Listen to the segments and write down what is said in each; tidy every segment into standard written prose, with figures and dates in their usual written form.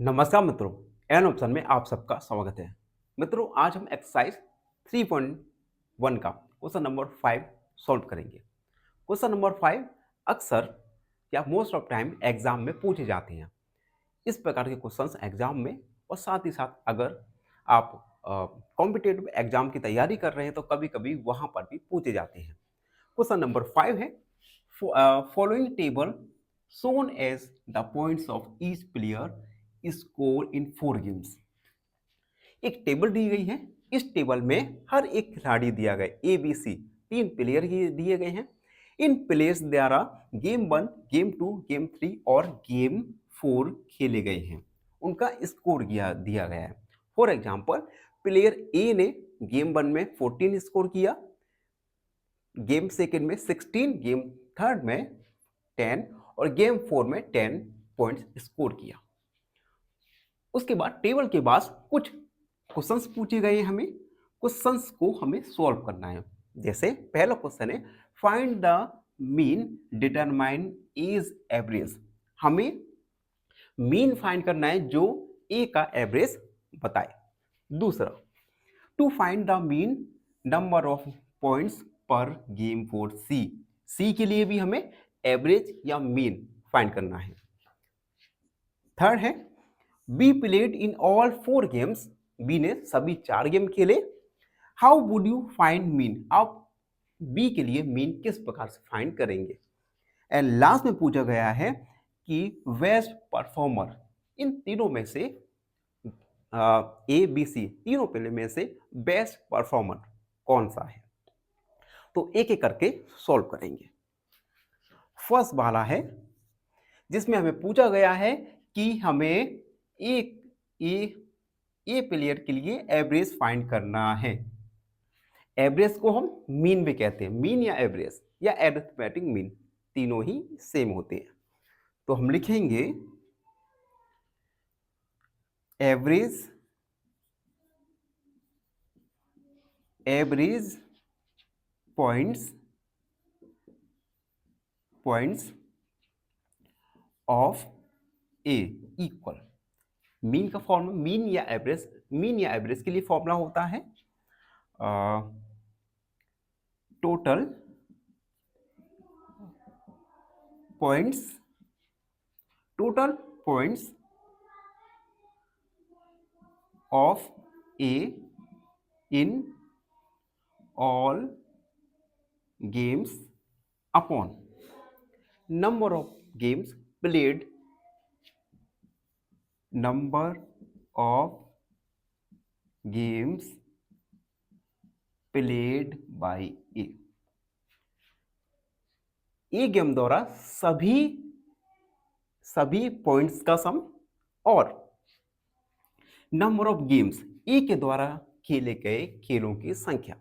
नमस्कार मित्रों, an option में आप सबका स्वागत है। मित्रों, आज हम एक्सरसाइज 3.1 का क्वेश्चन नंबर 5 सॉल्व करेंगे। क्वेश्चन नंबर 5 अक्सर या मोस्ट ऑफ टाइम एग्जाम में पूछे जाते हैं। इस प्रकार के क्वेश्चंस एग्जाम में और साथ ही साथ अगर आप कॉम्पिटेटिव एग्जाम की तैयारी कर रहे हैं तो कभी-कभी वहां पर भी पूछे जाते हैं। क्वेश्चन नंबर 5 है following table shown as the points of each player score in 4 games। एक टेबल दी गई है। इस टेबल में हर एक खिलाड़ी दिया गया ए बी सी, तीन प्लेयर दिए गए हैं। इन प्लेयर्स द्वारा गेम 1, गेम 2, गेम 3 और गेम 4 खेले गए हैं। उनका स्कोर दिया गया है। फॉर एग्जाम्पल, प्लेयर ए ने गेम 1 में 14 स्कोर किया, गेम सेकेंड में 16, गेम थर्ड में 10 और गेम 4 में 10 पॉइंट्स स्कोर किया। उसके बाद टेबल के पास कुछ क्वेश्चंस पूछे गए हैं। हमें क्वेश्चंस को हमें सॉल्व करना है। जैसे पहला क्वेश्चन है find the mean determine is average. हमें मीन फाइंड करना है जो ए का एवरेज बताए। दूसरा, to find the mean number of points per game for C. C के लिए भी हमें एवरेज या मीन फाइंड करना है। थर्ड है B played in all 4 games. B ने सभी 4 गेम खेले। How would you find mean. आप बी के लिए मीन किस प्रकार से फाइंड करेंगे। एंड लास्ट में पूछा गया है कि बेस्ट परफॉर्मर इन तीनों में से ए बी सी तीनों प्ले में से बेस्ट परफॉर्मर कौन सा है। तो एक एक करके सॉल्व करेंगे। फर्स्ट वाला है जिसमें हमें पूछा गया है कि हमें एक ए प्लेयर के लिए एवरेज फाइंड करना है। एवरेज को हम मीन भी कहते हैं। मीन या एवरेज या एरिथमेटिक मीन तीनों ही सेम होते हैं। तो हम लिखेंगे average points of A equal mean का फॉर्मूला मीन या एवरेज के लिए फॉर्मूला होता है total points of A in all games upon number of games played by A game द्वारा सभी पॉइंट्स का सम और नंबर ऑफ गेम्स ए के द्वारा खेले गए खेलों की संख्या।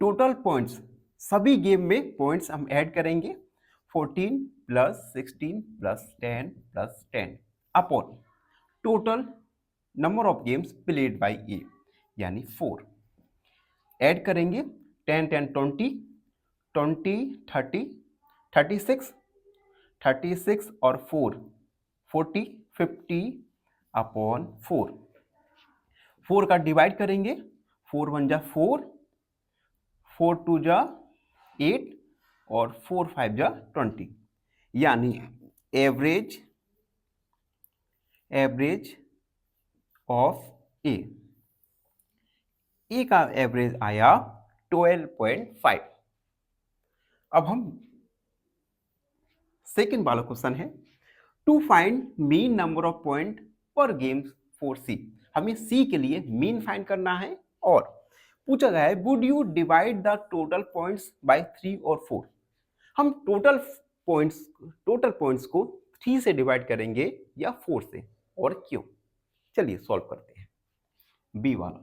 टोटल पॉइंट्स सभी गेम में पॉइंट्स हम ऐड करेंगे 14 plus 16 plus 10 plus 10 upon total number of games played by A यानी 4 ऐड करेंगे 10 10 20 20 30 36 36 और 4 40 50 अपॉन 4 का डिवाइड करेंगे 4 1 जा 4 4 2 जा 8 और 4 5 जा 20 यानी एवरेज ऑफ ए का एवरेज आया 12.5। अब हम सेकेंड वाला क्वेश्चन है to find mean number of point per game for C. हमें सी के लिए मीन फाइंड करना है और पूछा गया है would you divide the total points by 3 और 4। हम टोटल पॉइंट्स को 3 से डिवाइड करेंगे या 4 से और क्यों। चलिए सॉल्व करते हैं। बी वाला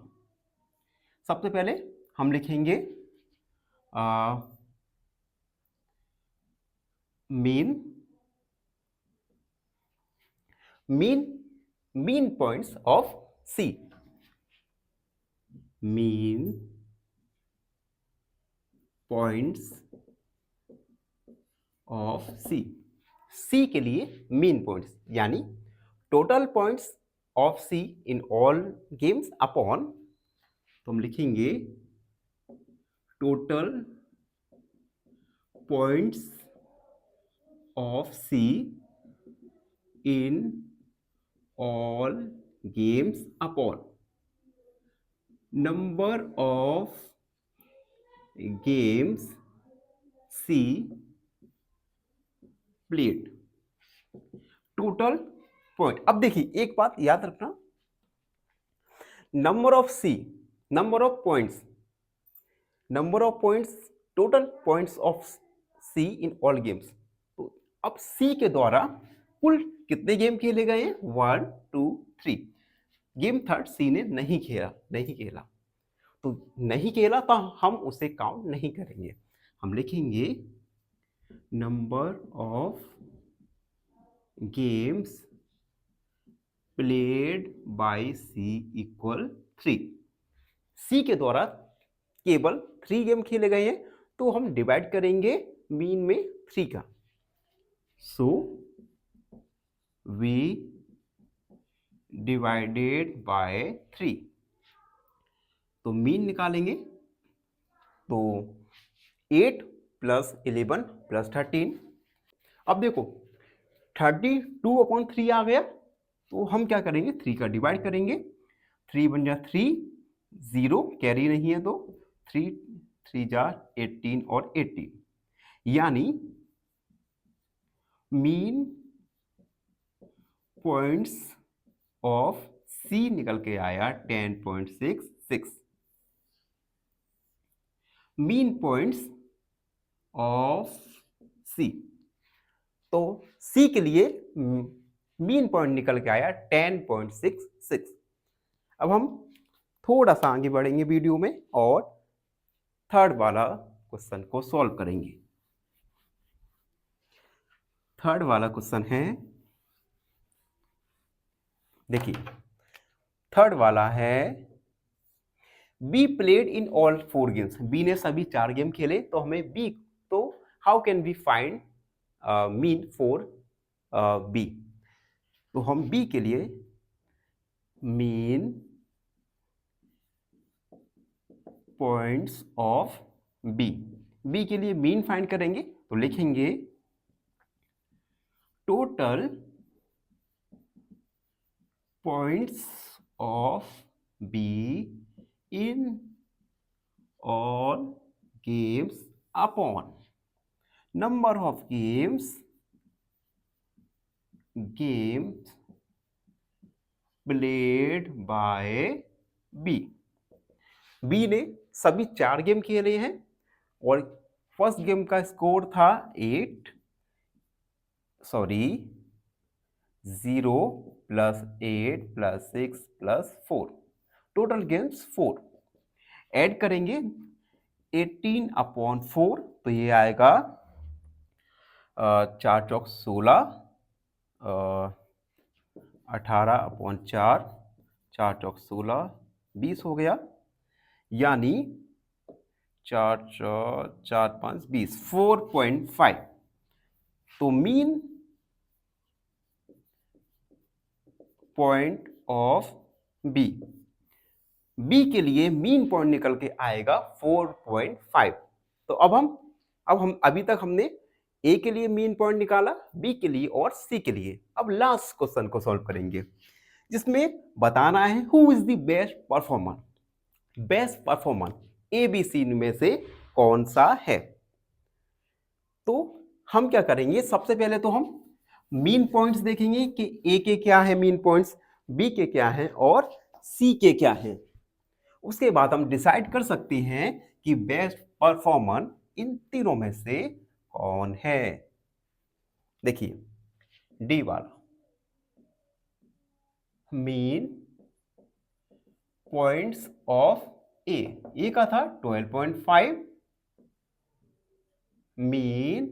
सबसे पहले हम लिखेंगे mean points of C. Mean points of C के लिए मीन पॉइंट्स यानी total points of C in all games upon, तो हम लिखेंगे total points of C in all games upon number of games C played. Total point, अब देखिए एक बात याद रखना, number of C, number of points, number of points, total points of C in all games. तो अब सी के द्वारा कुल कितने गेम खेले गए हैं? 1 2 3। गेम थर्ड सी ने नहीं खेला, नहीं खेला, तो नहीं खेला तो हम उसे काउंट नहीं करेंगे। हम लिखेंगे number of games played by C equal 3। C के द्वारा केवल 3 गेम खेले गए हैं, तो हम डिवाइड करेंगे मीन में 3 का। सो वी डिवाइडेड बाय 3, तो मीन निकालेंगे, तो 8 प्लस 11 प्लस 13। अब देखो 32/3 आ गया, तो हम क्या करेंगे? 3 का डिवाइड करेंगे, 3 बन जा 3, 0 कैरी नहीं है तो 3 3 जा 18 और 18, यानी मीन पॉइंट्स ऑफ सी निकल के आया 10.66। मीन पॉइंट्स ऑफ सी, तो सी के लिए मीन पॉइंट निकल के आया 10.66। अब हम थोड़ा सा आगे बढ़ेंगे वीडियो में और थर्ड वाला क्वेश्चन को सॉल्व करेंगे। थर्ड वाला क्वेश्चन है, देखिए थर्ड वाला है, B played in all 4 games. B ने सभी 4 गेम खेले, तो हमें बी, तो how can we find mean for B? तो हम बी के लिए mean points of B, B के लिए मीन फाइंड करेंगे, तो लिखेंगे total points of B in all games upon number of games played by B. B ने सभी 4 गेम खेले हैं और फर्स्ट गेम का स्कोर था 0 plus 8 plus 6 plus 4, total games 4। Add करेंगे 18/4, तो ये आएगा 4 चौक 16, 18/4, 4 चौक 16, 20 हो गया, यानी 4 4 5 20, 4.5। तो mean point of B, B के लिए मीन पॉइंट निकल के आएगा 4.5। तो अब हम अभी तक हमने ए के लिए मीन पॉइंट निकाला, बी के लिए और सी के लिए। अब लास्ट क्वेश्चन को सॉल्व करेंगे, जिसमें बताना है who is the best performer. Best performer A B C में से कौन सा है? तो हम क्या करेंगे, सबसे पहले तो हम मीन पॉइंट्स देखेंगे कि ए के क्या है मीन पॉइंट्स, बी के क्या है और सी के क्या है। उसके बाद हम डिसाइड कर सकते हैं कि बेस्ट परफॉर्मर इन तीनों में से कौन है। देखिए डी वाला, मीन पॉइंट्स ऑफ ए का था 12.5, मीन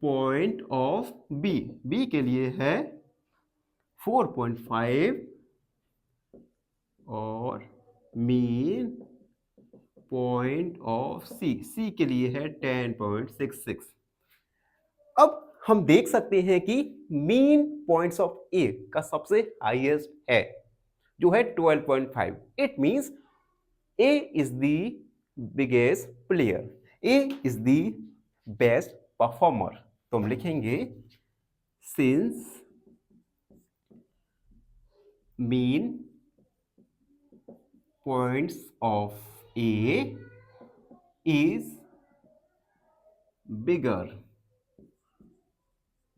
पॉइंट ऑफ बी के लिए है 4.5 और मीन पॉइंट ऑफ सी के लिए है 10.66। अब हम देख सकते हैं कि मीन पॉइंट्स ऑफ ए का सबसे हाईएस्ट है जो है 12.5। It means A is the biggest player, A is the best performer. तो हम लिखेंगे since mean points of A is bigger,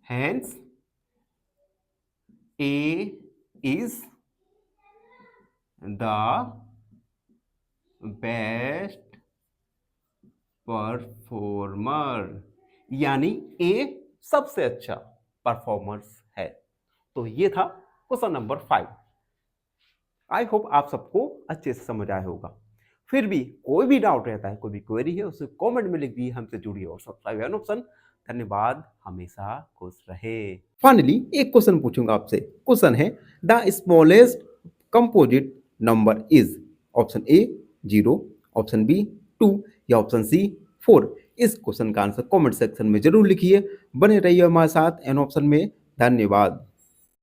hence A is the best performer, यानी ए सबसे अच्छा परफॉर्मर्स है। तो ये था क्वेश्चन नंबर 5। आई होप आप सबको अच्छे से समझ आया होगा। फिर भी कोई भी डाउट रहता है, कोई भी क्वेरी है, उसे कमेंट में लिख दिए, हमसे जुड़िए और सब्सक्राइब एन ऑप्शन। धन्यवाद, हमेशा खुश रहे। फाइनली एक क्वेश्चन पूछूंगा आपसे। क्वेश्चन है the smallest composite number is, option A 0, option B 2 या ऑप्शन सी 4। इस क्वेश्चन का आंसर कमेंट सेक्शन में जरूर लिखिए। बने रहिए हमारे साथ एन ऑप्शन में। धन्यवाद।